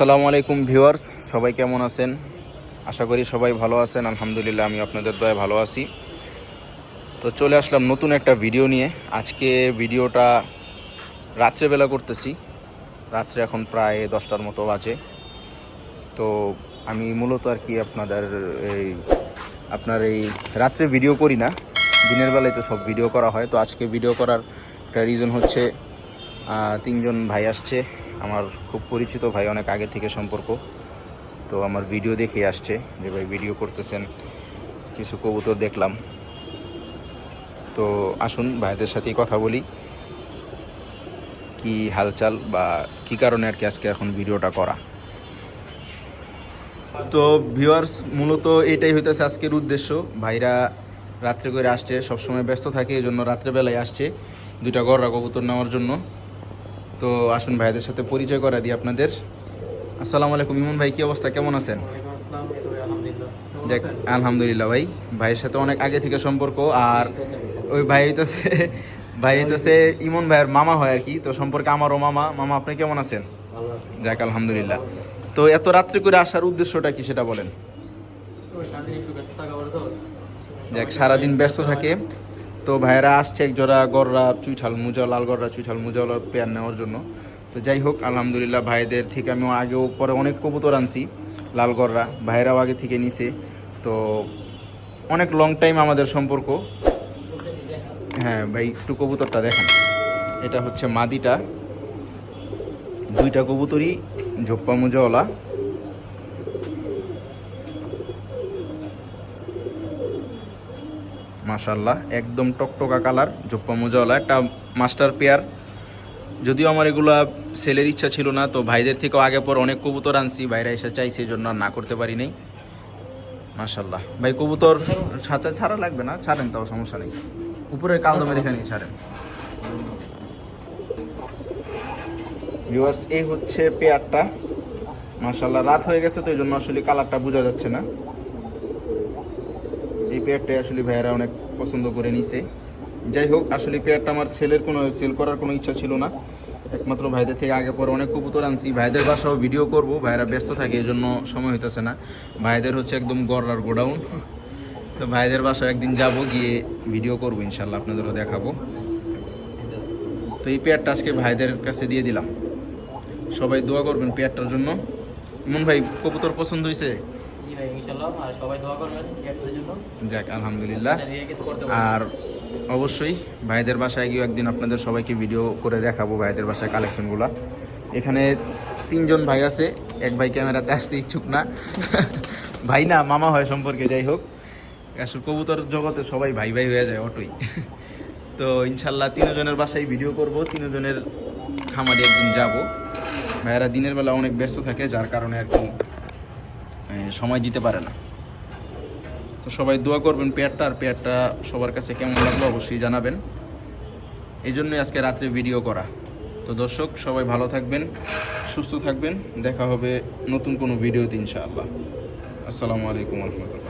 আসসালামু আলাইকুম ভিউয়ার্স, সবাই কেমন আছেন? আশা করি সবাই ভালো আছেন। আলহামদুলিল্লাহ, আমি আপনাদের দয়ায় ভালো আছি। তো চলে আসলাম নতুন একটা ভিডিও নিয়ে। আজকে ভিডিওটা রাত্রেবেলা করতেছি। রাত্রে এখন প্রায় 10টার মতো বাজে। তো আমি মূলত আর কি আপনার এই রাত্রে ভিডিও করি না, দিনের বেলায় তো সব ভিডিও করা হয়। তো আজকে ভিডিও করার একটা রিজন হচ্ছে তিনজন ভাই আসছে, আমার খুব পরিচিত ভাই, অনেক আগে থেকে সম্পর্ক। তো আমার ভিডিও দেখে আসছে যে ভাই ভিডিও করতেছেন, কিছু কবুতর দেখলাম। তো আসুন ভাইদের সাথেই কথা বলি, কি হালচাল বা কি কারণে আর কি আজকে এখন ভিডিওটা করা। তো ভিউয়ার্স, মূলত এটাই হইতেছে আজকের উদ্দেশ্য। ভাইরা রাত্রে করে আসছে, সবসময় ব্যস্ত থাকে, এই জন্য রাত্রেবেলায় আসছে দুইটা গররা কবুতর নেওয়ার জন্য। তো আসুন ভাইদের সাথে পরিচয় করা দিই আপনাদের। আসসালামু আলাইকুম ইমন ভাই, কি অবস্থা, কেমন আছেন? দেখ আলহামদুলিল্লাহ ভাই, ভাইয়ের সাথে অনেক আগে থেকে সম্পর্ক। আর ওই ভাই হইতেছে ইমন ভাইয়ের মামা হয় আর কি, তো সম্পর্কে আমারও মামা। মামা, আপনি কেমন আছেন? যাক আলহামদুলিল্লাহ। তো এত রাত্রে করে আসার উদ্দেশ্যটা কি সেটা বলেন। যাক, সারাদিন ব্যস্ত থাকে। তো ভাইয়েরা আসছে এক জোড়া গররা চুইঠাল মুজা, লাল গররা চুইঠাল মুজা পেয়ার নেওয়ার জন্য। তো যাই হোক, আলহামদুলিল্লাহ, ভাইদের থেকে আমি আগেও পরে অনেক কবুতর আনছি লাল গররা, ভাইয়েরাও আগে থেকে নিছে। তো অনেক লং টাইম আমাদের সম্পর্ক। হ্যাঁ ভাই, একটু কবুতরটা দেখেন। এটা হচ্ছে মাদিটা, দুইটা কবুতরই ঝোপ্পা মুজাওয়ালা। মাশাল্লাহ, একদম টকটকা কালার, ঝোপ্পা মুজাওয়ালা একটা মাস্টার পেয়ার। যদিও আমার এগুলা সেলের ইচ্ছা ছিল না, তো ভাইদের থেকেও আগে পর অনেক কবুতর আনছি, ভাইরা এসে চাইছে, এই জন্য আর না করতে পারি নাই। মাশাল্লাহ ভাই, কবুতর ছাড়া লাগবে না, ছাড়েন, তাও সমস্যা নেই। উপরের কালদমের এখানে ছাড়েন। ভিউয়ার্স, এই হচ্ছে পেয়ারটা। মাশাল্লাহ, রাত হয়ে গেছে তো এই জন্য আসলে কালারটা বোঝা যাচ্ছে না। এই পেয়ারটাই আসলে ভাইয়েরা অনেক পছন্দ করে নিছে। যাই হোক, আসলে পেয়ারটা আমার সেল করার কোনো ইচ্ছা ছিল না, একমাত্র ভাইদের থেকে আগে পরে অনেক কবুতর আনছি। ভাইদের বাসাও ভিডিও করব, ভাইরা ব্যস্ত থাকে, এই জন্য সময় হইতেছে না। ভাইদের হচ্ছে একদম গড়ার গোডাউন। তো ভাইদের বাসায় একদিন যাব, গিয়ে ভিডিও করব ইনশাল্লাহ, আপনাদেরও দেখাবো। তো এই পেয়ারটা আজকে ভাইদের কাছে দিয়ে দিলাম, সবাই দোয়া করবেন পেয়ারটার জন্য। ইমন ভাই, কবুতর পছন্দ হয়েছে? যাক আলহামদুলিল্লাহ। আর অবশ্যই ভাইদের বাসায় গিয়ে একদিন আপনাদের সবাইকে ভিডিও করে দেখাবো ভাইদের বাসায় কালেকশনগুলো। এখানে তিনজন ভাই আছে, এক ভাই ক্যামেরাতে আসতে ইচ্ছুক না, ভাই না মামা হয় সম্পর্কে। যাই হোক, আসলে কবুতর জগতে সবাই ভাই ভাই হয়ে যায় অটোই। তো ইনশাল্লাহ তিনজনের বাসায় ভিডিও করব, তিনজনের খামারে একদিন যাব। ভাইয়েরা দিনের বেলা অনেক ব্যস্ত থাকে, যার কারণে আর কি সময় দিতে পারে না। তো সবাই দোয়া করবেন পেয়ারটা সবার কাছে কেমন লাগলো অবশ্যই জানাবেন। এই জন্যই আজকে রাত্রে ভিডিও করা। তো দর্শক, সবাই ভালো থাকবেন, সুস্থ থাকবেন, দেখা হবে নতুন কোনো ভিডিওতে ইনশাআল্লাহ। আসসালামু আলাইকুম রহমতুল্লাহ।